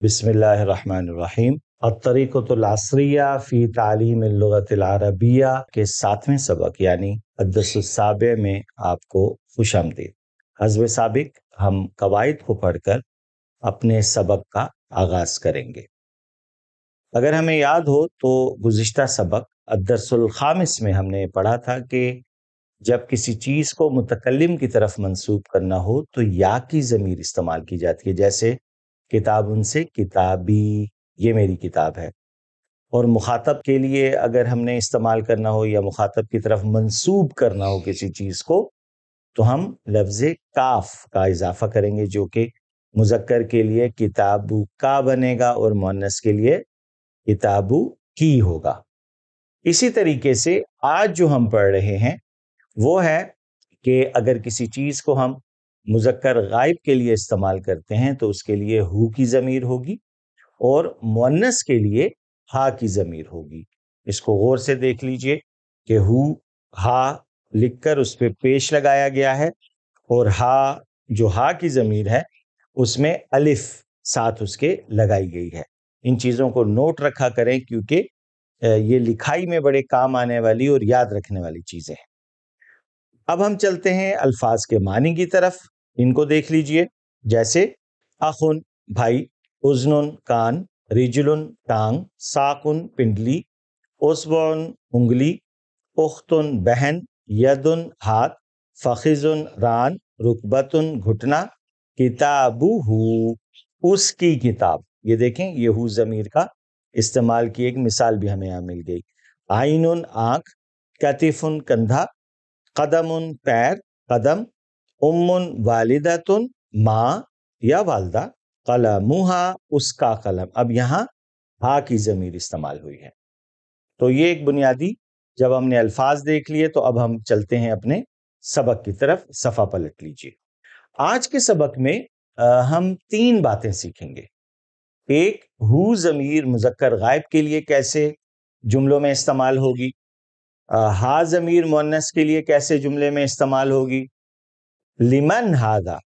बिस्मिल्लाहिर रहमानिर रहीम। अत्तरीक़तुल असरिया फ़ी तालीम अल-लुग़तिल अरबिया के 7वें सबक यानी अद-दर्सुस-साबिअ में आपको खुशामदीद। हज़्व साबिक़ हम कवाइद को पढ़कर अपने सबक का आगाज़ करेंगे। अगर हमें याद हो तो गुज़िश्ता सबक अद-दर्सुल ख़ामिस में हमने पढ़ा था कि जब किसी चीज़ को मुतकल्लिम की तरफ मंसूब करना हो तो या की ज़मीर इस्तेमाल की जाती है, जैसे किताबुन से किताबी, ये मेरी किताब है। और मुखातब के लिए अगर हमने इस्तेमाल करना हो या मुखातब की तरफ मंसूब करना हो किसी चीज़ को, तो हम लफ्ज़ काफ का इजाफा करेंगे, जो कि मुज़क्कर के लिए किताबु का बनेगा और मुअन्नस के लिए किताबु की होगा। इसी तरीके से आज जो हम पढ़ रहे हैं वो है कि अगर किसी चीज़ को हम मुज़क्कर गायब के लिए इस्तेमाल करते हैं तो उसके लिए हु की ज़मीर होगी और मुअन्नस के लिए हा की ज़मीर होगी। इसको गौर से देख लीजिए कि हु हा लिखकर उस पे पेश लगाया गया है और हा जो हा की ज़मीर है उसमें अलिफ साथ उसके लगाई गई है। इन चीज़ों को नोट रखा करें क्योंकि ये लिखाई में बड़े काम आने वाली और याद रखने वाली चीज़ें हैं। अब हम चलते हैं अल्फाज के मानी की तरफ। इनको देख लीजिए, जैसे अखुन भाई, उज़्नुन कान, रिजुलुन टांग, साकुन पिंडली, उस्बुन उंगली, उख्तुन बहन, यदुन हाथ, फखिजुन रान, रुकबतुन घुटना, किताबुहु उसकी किताब। ये देखें, ये हु ज़मीर का इस्तेमाल की एक मिसाल भी हमें यहाँ मिल गई। आइनुन आँख, कतिफुन कंधा, कदमुन पैर, कदम, उम्मुन वालिदतुन माँ या वालदा, कलमुहा उसका कलम। अब यहाँ हा की ज़मीर इस्तेमाल हुई है। तो ये एक बुनियादी, जब हमने अल्फाज देख लिए तो अब हम चलते हैं अपने सबक की तरफ। सफ़ा पलट लीजिए। आज के सबक में हम 3 बातें सीखेंगे। एक, हु ज़मीर मुज़क्कर गायब के लिए कैसे जुमलों में इस्तेमाल होगी, हा ज़मीर मुअन्नस के लिए कैसे जुमले में इस्तेमाल होगी, लिमन हादा,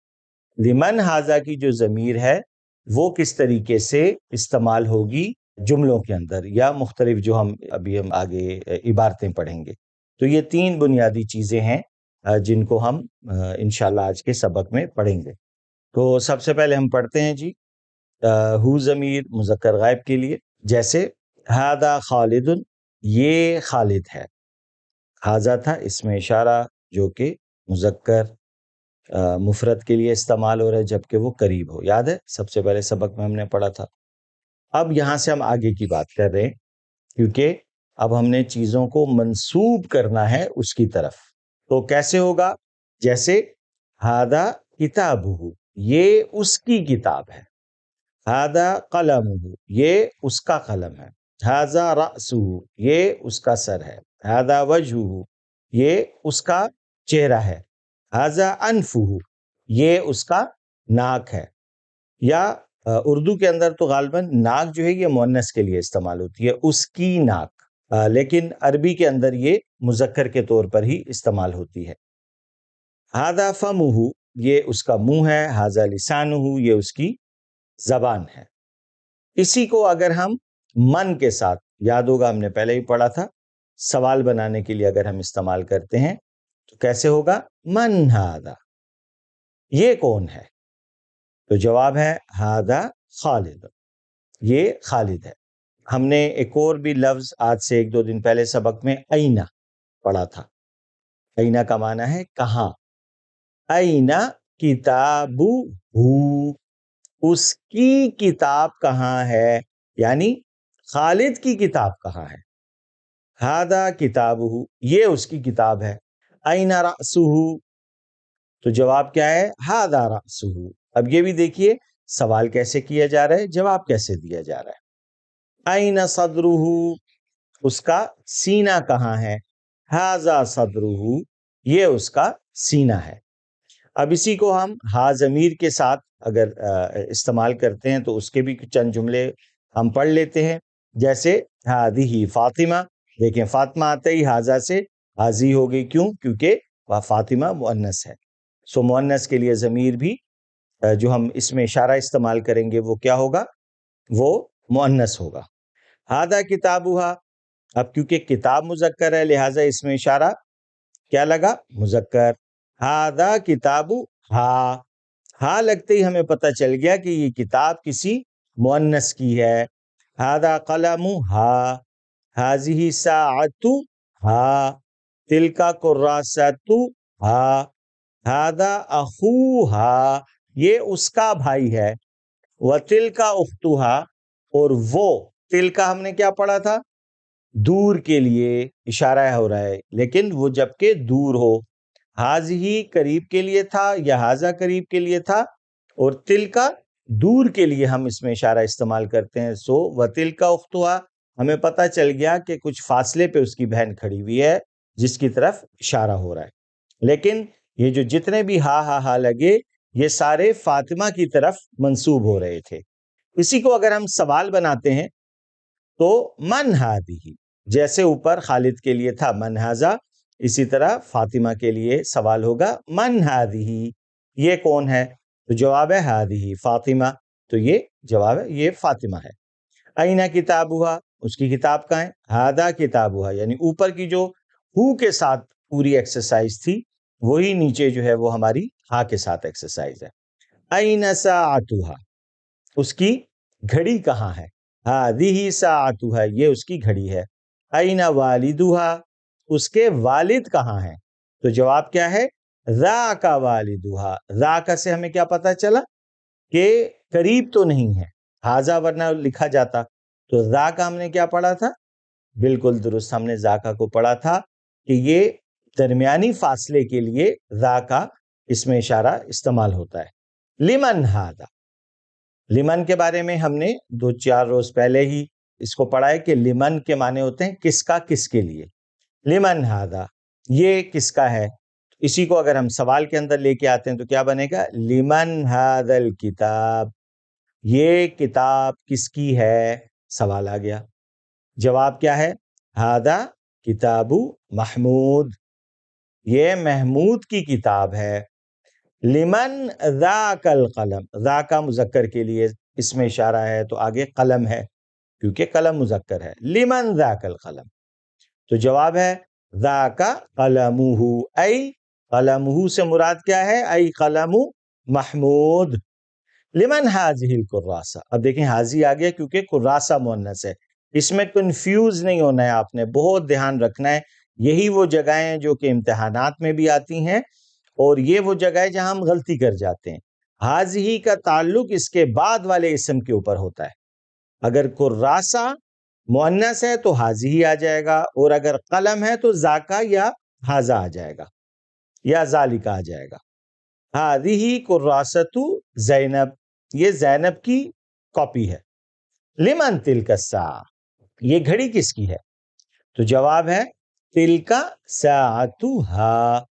लिमन हाजा की जो ज़मीर है वो किस तरीके से इस्तेमाल होगी जुमलों के अंदर, या मुख्तलिफ जो हम आगे इबारतें पढ़ेंगे। तो ये 3 बुनियादी चीज़ें हैं जिनको हम इंशाल्लाह आज के सबक में पढ़ेंगे। तो सबसे पहले हम पढ़ते हैं जी हु ज़मीर मुज़क्कर गायब के लिए, जैसे हादा खालिदुन, ये खालिद है। हाजा था इसमें इशारा जो कि मुज़क्कर मुफरद के लिए इस्तेमाल हो रहा है जबकि वो करीब हो। याद है सबसे पहले सबक में हमने पढ़ा था। अब यहाँ से हम आगे की बात कर रहे हैं क्योंकि अब हमने चीज़ों को मंसूब करना है उसकी तरफ। तो कैसे होगा, जैसे हादा किताबुहु, ये उसकी किताब है। हादा कलमुहु, ये उसका कलम है। हाजा रअसुहु, ये उसका सर है। हादा वजहुहु, ये उसका चेहरा है। हाजा अनफुहु, ये उसका नाक है। या उर्दू के अंदर तो गालिबन नाक जो है ये मुअन्नस के लिए इस्तेमाल होती है, उसकी नाक, लेकिन अरबी के अंदर ये मुज़क्कर के तौर पर ही इस्तेमाल होती है। हादा फमुहु, ये उसका मुंह है। हाजा लिसानुहु, ये उसकी जबान है। इसी को अगर हम मन के साथ, याद होगा हमने पहले ही पढ़ा था, सवाल बनाने के लिए अगर हम इस्तेमाल करते हैं तो कैसे होगा, मन हादा, ये कौन है। तो जवाब है हादा खालिद, ये खालिद है। हमने एक और भी लफ्ज आज से 1-2 दिन पहले सबक में आईना पढ़ा था। आईना का माना है कहां। आईना किताबु हु, उसकी किताब कहाँ है, यानी खालिद की किताब कहाँ है। हादा किताबुहु, ये उसकी किताब है। आईना रअसुहु, तो जवाब क्या है, हादा रअसुहु। अब ये भी देखिए सवाल कैसे किया जा रहा है, जवाब कैसे दिया जा रहा है। आईना सदरुहु, उसका सीना कहाँ है। हाजा सदरुहु, ये उसका सीना है। अब इसी को हम हा ज़मीर के साथ अगर इस्तेमाल करते हैं तो उसके भी चंद जुमले हम पढ़ लेते हैं। जैसे हादिही फातिमा, देखें फातिमा आते ही हाजा से हाजी हो गई, क्यों, क्योंकि वह फातिमा मुअन्नस है। सो मुअन्नस के लिए ज़मीर भी जो हम इसमें इशारा इस्तेमाल करेंगे वो क्या होगा, وہ मुअन्नस होगा। हादा किताबुहा, अब क्योंकि किताब मुजक्कर है लिहाजा इसमें इशारा क्या लगा, मुजक्कर। हादा किताबु हा लगते ही हमें पता चल गया कि ये किताब किसी मुअन्नस की है। हादा कलमु हाजिही साअतु तिलका कुर्रासतु हादा अखूहा, ये उसका भाई है। व तिलका उख्तुहा, और वो तिलका हमने क्या पढ़ा था, दूर के लिए इशारा हो रहा है, लेकिन वो जबकि दूर हो। हाजिही करीब के लिए था या हाजा करीब के लिए था, और तिलका दूर के लिए हम इसमें इशारा इस्तेमाल करते हैं। सो व तिलका उख्तुहा, हमें पता चल गया कि कुछ फासले पे उसकी बहन खड़ी हुई है जिसकी तरफ इशारा हो रहा है। लेकिन ये जो जितने भी हा लगे ये सारे फातिमा की तरफ मंसूब हो रहे थे। इसी को अगर हम सवाल बनाते हैं तो मन हादिही, जैसे ऊपर खालिद के लिए था मन हाजा, इसी तरह फातिमा के लिए सवाल होगा मन हादिही, ये कौन है? तो जवाब है हादिही फातिमा, तो ये जवाब है, ये फातिमा है। अईना किताबुहा, उसकी किताब कहाँ है? हादा किताबुहा, यानी ऊपर की जो हु के साथ पूरी एक्सरसाइज थी वही नीचे जो है वो हमारी हा के साथ एक्सरसाइज है। अईना साअतुहा, उसकी घड़ी कहाँ है? हादिही साअतुहा, ये उसकी घड़ी है। अईना वालिदुहा, उसके वालिद कहाँ हैं? तो जवाब क्या है? ज़ाका वालिदुहा। ज़ाका से हमें क्या पता चला कि करीब तो नहीं है, हाजा वरना लिखा जाता। तो ज़ाका हमने क्या पढ़ा था? बिल्कुल दुरुस्त, हमने ज़ाका को पढ़ा था कि ये दरमियानी फासले के लिए ज़ाका इसमें इशारा इस्तेमाल होता है। लिमन हादा, लिमन के बारे में हमने 2-4 रोज पहले ही इसको पढ़ा है कि लिमन के माने होते हैं किसका, किसके लिए। लिमन हादा, ये किसका है? इसी को अगर हम सवाल के अंदर लेके आते हैं तो क्या बनेगा? लिमन हादल किताब, ये किताब किसकी है? सवाल आ गया। जवाब क्या है? हादा किताबु महमूद, ये महमूद की किताब है। लिमन ज़ाकल कलम, ज़ाका मुज़क्कर के लिए इसमें इशारा है तो आगे कलम है क्योंकि कलम मुज़क्कर है। लिमन ज़ाकल कलम, तो जवाब है ज़ाका कलमुहु, ऐ कलमुहु से मुराद क्या है? ऐ कलमु महमूद। लिमन हाज़िहिल कुर्रासा, अब देखें हाजी आ गया क्योंकि कुर्रासा मुअन्नस है, इसमें कंफ्यूज नहीं होना है, आपने बहुत ध्यान रखना है। यही वो जगहें हैं जो कि इम्तिहानात में भी आती हैं और ये वो जगह है जहां हम गलती कर जाते हैं। हाज़िही का ताल्लुक इसके बाद वाले इस्म के ऊपर होता है। अगर कुर्रासा मुअन्नस है तो हाज़िही आ जाएगा, और अगर कलम है तो ज़ाका या हाज़ा आ जाएगा या ज़ालिका आ जाएगा। हाज़िही कुर्रासतु ज़ैनब, ये ज़ैनब की कॉपी है। लिमन तिलका साअ, ये घड़ी किसकी है? तो जवाब है तिलका साअतुहा,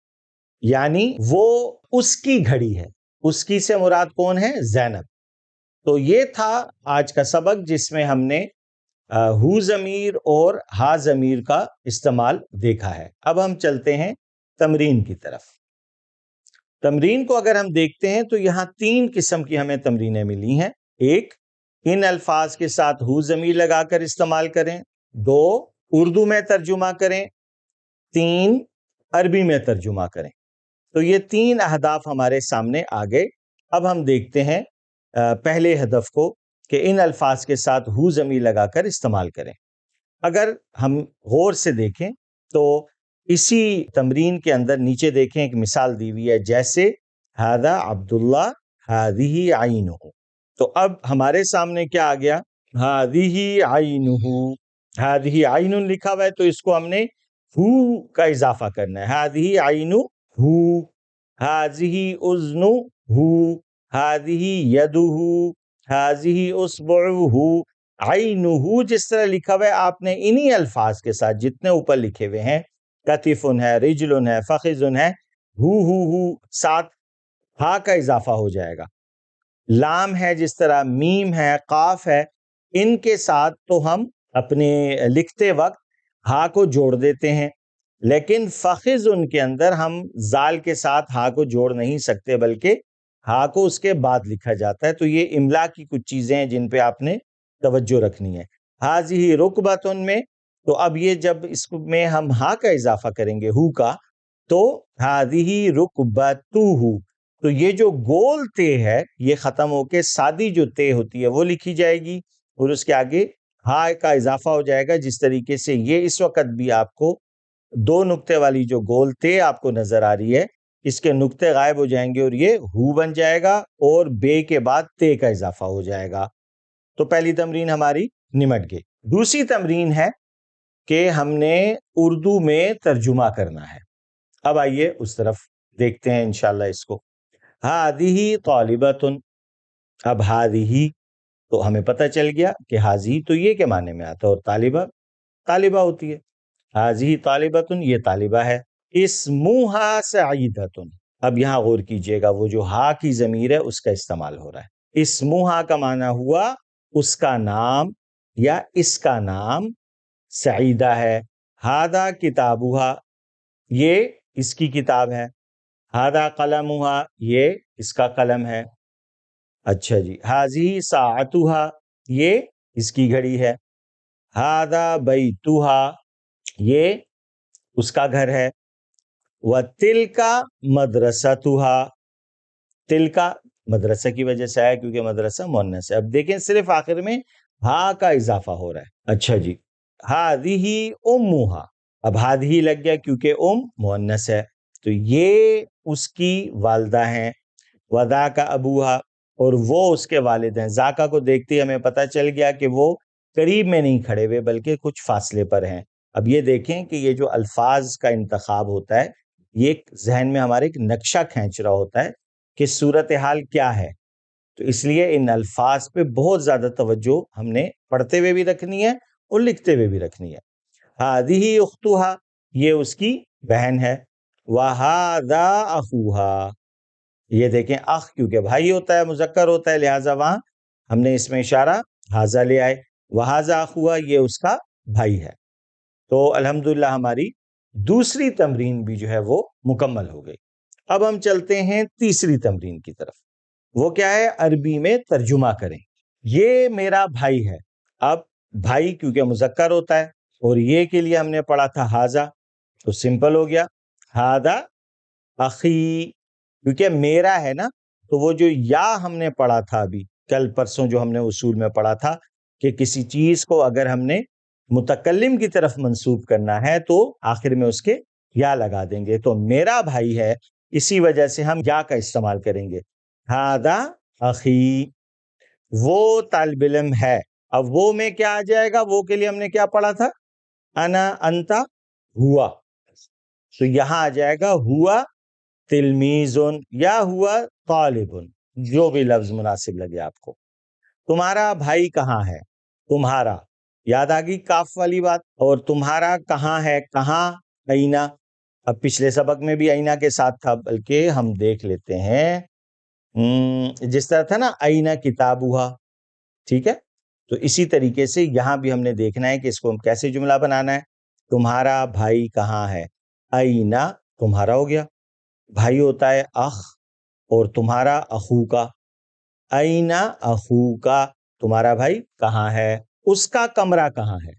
यानी वो उसकी घड़ी है। उसकी से मुराद कौन है? ज़ैनब। तो ये था आज का सबक जिसमें हमने हु ज़मीर और हा ज़मीर का इस्तेमाल देखा है। अब हम चलते हैं तमरीन की तरफ। तमरीन को अगर हम देखते हैं तो यहाँ 3 किस्म की हमें तमरीनें मिली हैं। एक, इन अल्फाज के साथ हु ज़मीर लगाकर इस्तेमाल करें। 2, उर्दू में तर्जुमा करें। 3, अरबी में तर्जुमा करें। तो ये 3 अहदाफ हमारे सामने आ गए। अब हम देखते हैं पहले हदफ को कि इन अल्फाज के साथ हु ज़मीर लगाकर इस्तेमाल करें। अगर हम गौर से देखें तो इसी तमरीन के अंदर नीचे देखें एक मिसाल दी हुई है, जैसे हादा अब्दुल्ला हादिही आइनुहु। तो अब हमारे सामने क्या आ गया? हादिही आइनुहु, हादिही आइनुन लिखा हुआ है तो इसको हमने हु का इजाफा करना है। हादिही आइनु हु, हाजिही उज़्नु हु, हादिही यदुहु, हाजिही उस्बुहु। आइनुहु जिस तरह लिखा हुआ है आपने इन्हीं अल्फाज के साथ जितने ऊपर लिखे हुए हैं, कतिफुन है, रिजलुन है, फखिजुन है, हु साथ हा का इजाफा हो जाएगा। लाम है जिस तरह, मीम है, काफ है, इनके साथ तो हम अपने लिखते वक्त हा को जोड़ देते हैं, लेकिन फखिजुन के अंदर हम जाल के साथ हा को जोड़ नहीं सकते बल्कि हा को उसके बाद लिखा जाता है। तो ये इमला की कुछ चीजें हैं जिन पे आपने توجہ رکھنی ہے. حاضی رکبتن میں تو اب یہ جب اس میں ہم ہا کا اضافہ کریں گے ہو کا تو حاضی رکبتہ تو یہ جو گول تے ہے یہ ختم ہو کے سادی جو تے ہوتی ہے وہ لکھی جائے گی اور اس کے آگے ہا کا اضافہ ہو جائے گا. جس طریقے سے یہ اس وقت بھی آپ کو دو نقطے والی جو گول تے آپ کو نظر آ رہی ہے اس کے نقطے غائب ہو جائیں گے اور یہ ہو بن جائے گا اور بے کے بعد تے کا اضافہ ہو جائے گا. تو پہلی تمرین ہماری نمٹ گئی. دوسری تمرین ہے کہ ہم نے اردو میں ترجمہ کرنا ہے. اب آئیے اس طرف دیکھتے ہیں انشاءاللہ اس کو. ہادی طالبتن. اب ہادی تو ہمیں پتہ چل گیا کہ حاضی تو یہ کے معنی میں آتا ہے اور طالبہ ہوتی ہے. حاضی طالبتن یہ طالبہ ہے. اسمہا سعیدتن. اب یہاں غور کیجئے گا وہ جو ہا کی ضمیر ہے اس کا استعمال ہو رہا ہے. اسمہا کا معنی ہوا اس کا نام یا اس کا نام سعیدہ ہے. ہادا کتابہا یہ اس کی کتاب ہے. ہادا قلمہا یہ اس کا قلم ہے. اچھا جی. حاضی ساعتہا یہ اس کی گھڑی ہے. ہادا بیتہا یہ اس کا گھر ہے. وَتِلْكَ مَدْرَسَتُهَا تلکا مدرسہ کی وجہ سے آیا کیونکہ مدرسہ مؤنث ہے. اب دیکھیں صرف آخر میں ہا کا اضافہ ہو رہا ہے. اچھا جی. ہادی امہا اب ہادی لگ گیا کیونکہ مؤنث ہے تو یہ اس کی والدہ ہیں. ودا کا ابوہا اور وہ اس کے والد ہیں. ذاکا کو دیکھتے ہی ہمیں پتہ چل گیا کہ وہ قریب میں نہیں کھڑے ہوئے بلکہ کچھ فاصلے پر ہیں. اب یہ دیکھیں کہ یہ جو الفاظ کا انتخاب ہوتا ہے یہ ذہن میں ہمارے ایک نقشہ کھینچ رہا ہوتا ہے کہ صورتحال کیا ہے. تو اس لیے ان الفاظ پہ بہت زیادہ توجہ ہم نے پڑھتے ہوئے بھی رکھنی ہے اور لکھتے ہوئے بھی رکھنی ہے. ہادی اختہا یہ اس کی بہن ہے. وہذا اخوہا یہ دیکھیں اخ کیونکہ بھائی ہوتا ہے مذکر ہوتا ہے لہٰذا وہاں ہم نے اس میں اشارہ ہاذا لے آئے. وہذا اخوہا یہ اس کا بھائی ہے. تو الحمدللہ ہماری دوسری تمرین بھی جو ہے وہ مکمل ہو گئی. اب ہم چلتے ہیں تیسری تمرین کی طرف. وہ کیا ہے؟ عربی میں ترجمہ کریں. یہ میرا بھائی ہے. اب بھائی کیونکہ مذکر ہوتا ہے اور یہ کے لیے ہم نے پڑھا تھا ہاذا تو سمپل ہو گیا. ہاذا اخی کیونکہ میرا ہے نا تو وہ جو یا ہم نے پڑھا تھا ابھی کل پرسوں جو ہم نے اصول میں پڑھا تھا کہ کسی چیز کو اگر ہم نے متکلم کی طرف منسوب کرنا ہے تو آخر میں اس کے یا لگا دیں گے. تو میرا بھائی ہے اسی وجہ سے ہم یا کا استعمال کریں گے. ہاذا اخی وہ طالب علم ہے. اب وہ میں کیا آ جائے گا؟ وہ کے لیے ہم نے کیا پڑھا تھا؟ انا انتا ہوا تو یہاں آ جائے گا ہوا تلمیذن یا ہوا طالبن جو بھی لفظ مناسب لگے آپ کو. تمہارا بھائی کہاں ہے؟ تمہارا یاد آ گئی کاف والی بات. اور تمہارا کہاں ہے؟ کہاں اینا. اب پچھلے سبق میں بھی اینا کے ساتھ تھا بلکہ ہم دیکھ لیتے ہیں جس طرح تھا نا اینا کتابہا. ٹھیک ہے تو اسی طریقے سے یہاں بھی ہم نے دیکھنا ہے کہ اس کو ہم کیسے جملہ بنانا ہے. تمہارا بھائی کہاں ہے؟ اینا تمہارا ہو گیا. بھائی ہوتا ہے اخ اور تمہارا اخو کا. اینا اخو کا تمہارا بھائی کہاں ہے؟ اس کا کمرہ کہاں ہے.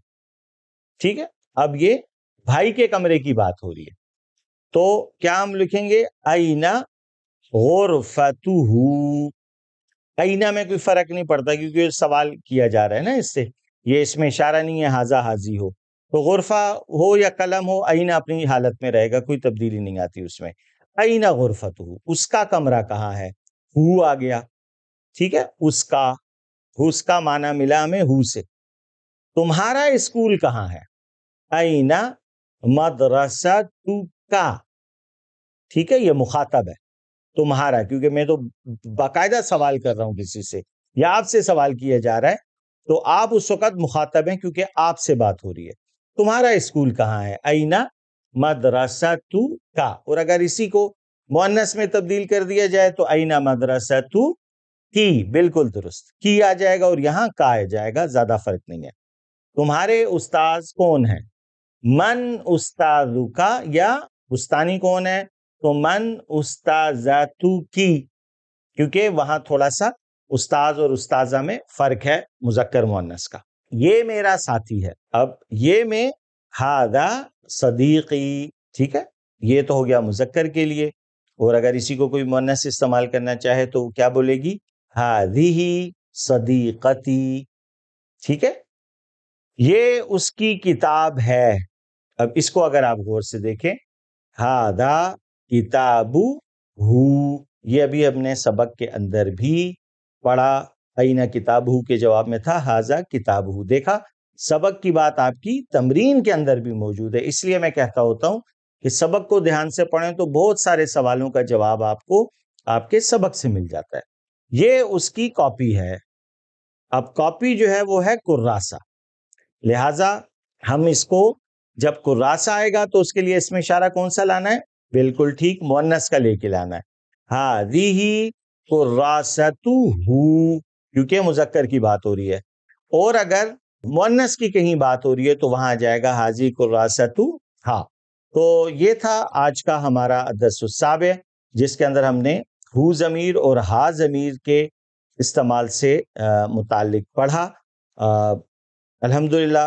ٹھیک ہے اب یہ بھائی کے کمرے کی بات ہو رہی ہے تو کیا ہم لکھیں گے؟ اینا غرفتہ. اینا میں کوئی فرق نہیں پڑتا کیونکہ سوال کیا جا رہا ہے نا اس سے. یہ اس میں اشارہ نہیں ہے ہاذا حاضی ہو تو غرفہ ہو یا قلم ہو اینا اپنی حالت میں رہے گا کوئی تبدیلی نہیں آتی اس میں. اینا غرفتہ اس کا کمرہ کہاں ہے. ہو آ گیا. ٹھیک ہے اس کا معنی ملا ہمیں ہو سے. تمہارا اسکول کہاں ہے؟ اینا مدرسۃک. ٹھیک ہے یہ مخاطب ہے تمہارا کیونکہ میں تو باقاعدہ سوال کر رہا ہوں کسی سے یا آپ سے سوال کیا جا رہا ہے تو آپ اس وقت مخاطب ہیں کیونکہ آپ سے بات ہو رہی ہے. تمہارا اسکول کہاں ہے؟ اینا مدرسۃک. اور اگر اسی کو مؤنث میں تبدیل کر دیا جائے تو اینا مدرسۃ کی. بالکل درست کی آ جائے گا اور یہاں کا آ جائے گا زیادہ فرق نہیں ہے. تمہارے استاذ کون ہیں؟ من استاذک یا استانی کون ہے تو من استاذتو کی کیونکہ وہاں تھوڑا سا استاذ اور استاذہ میں فرق ہے مذکر مؤنث کا. یہ میرا ساتھی ہے. اب یہ میں ہاذا صدیقی، ٹھیک ہے، یہ تو ہو گیا مذکر کے لیے. اور اگر اسی کو کوئی مؤنث استعمال کرنا چاہے تو کیا بولے گی؟ ہذہ صدیقتی. ٹھیک ہے، یہ اس کی کتاب ہے. اب اس کو اگر آپ غور سے دیکھیں، ہذا کتابہ، یہ ابھی ہم نے سبق کے اندر بھی پڑھا. اینہ کتابہ کے جواب میں تھا ھذا کتابہ. دیکھا، سبق کی بات آپ کی تمرین کے اندر بھی موجود ہے. اس لیے میں کہتا ہوتا ہوں کہ سبق کو دھیان سے پڑھیں تو بہت سارے سوالوں کا جواب آپ کو آپ کے سبق سے مل جاتا ہے. یہ اس کی کاپی ہے. اب کاپی جو ہے وہ ہے کراسہ، لہذا ہم اس کو جب کراسہ آئے گا تو اس کے لیے اس میں اشارہ کون سا لانا ہے؟ بالکل ٹھیک، مؤنث کا لے کے لانا ہے. ہذہ کراسۃہ، کیونکہ مذکر کی بات ہو رہی ہے. اور اگر مؤنث کی کہیں بات ہو رہی ہے تو وہاں آ جائے گا ھذہ کراسۃ ہا. تو یہ تھا آج کا ہمارا الدرس السابع، جس کے اندر ہم نے ہو ضمیر اور ہا ضمیر کے استعمال سے متعلق پڑھا. الحمدللہ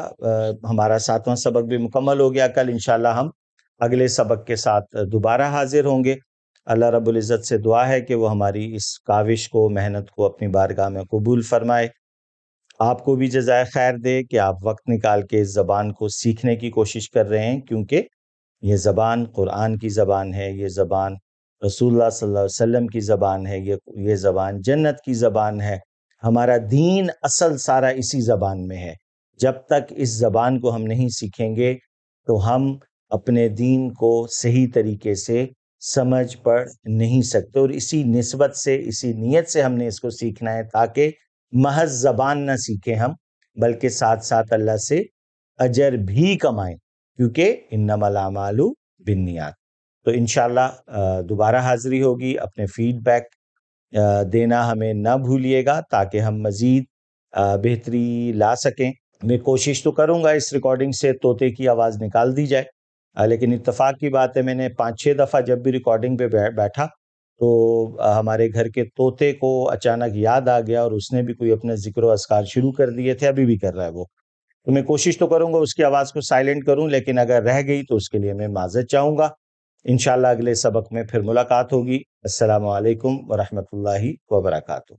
ہمارا 7واں سبق بھی مکمل ہو گیا. کل انشاءاللہ ہم اگلے سبق کے ساتھ دوبارہ حاضر ہوں گے. اللہ رب العزت سے دعا ہے کہ وہ ہماری اس کاوش کو، محنت کو اپنی بارگاہ میں قبول فرمائے. آپ کو بھی جزائے خیر دے کہ آپ وقت نکال کے اس زبان کو سیکھنے کی کوشش کر رہے ہیں، کیونکہ یہ زبان قرآن کی زبان ہے، یہ زبان رسول اللہ صلی اللہ علیہ وسلم کی زبان ہے، یہ زبان جنت کی زبان ہے. ہمارا دین اصل سارا اسی زبان میں ہے. جب تک اس زبان کو ہم نہیں سیکھیں گے تو ہم اپنے دین کو صحیح طریقے سے سمجھ پڑھ نہیں سکتے. اور اسی نسبت سے، اسی نیت سے ہم نے اس کو سیکھنا ہے تاکہ محض زبان نہ سیکھیں ہم، بلکہ ساتھ ساتھ اللہ سے اجر بھی کمائیں، کیونکہ انما الاعمال بالنیات. تو انشاءاللہ دوبارہ حاضری ہوگی. اپنے فیڈ بیک دینا ہمیں نہ بھولیے گا تاکہ ہم مزید بہتری لا سکیں. میں کوشش تو کروں گا اس ریکارڈنگ سے طوطے کی آواز نکال دی جائے، لیکن اتفاق کی بات ہے میں نے 5-6 دفعہ جب بھی ریکارڈنگ پہ بیٹھا تو ہمارے گھر کے طوطے کو اچانک یاد آ گیا اور اس نے بھی کوئی اپنے ذکر و اذکار شروع کر دیے تھے، ابھی بھی کر رہا ہے وہ. تو میں کوشش تو کروں گا اس کی آواز کو سائلنٹ کروں، لیکن اگر رہ گئی تو اس کے لیے میں معذرت چاہوں گا. انشاءاللہ اگلے سبق میں پھر ملاقات ہوگی. السلام علیکم ورحمۃ اللہ وبرکاتہ.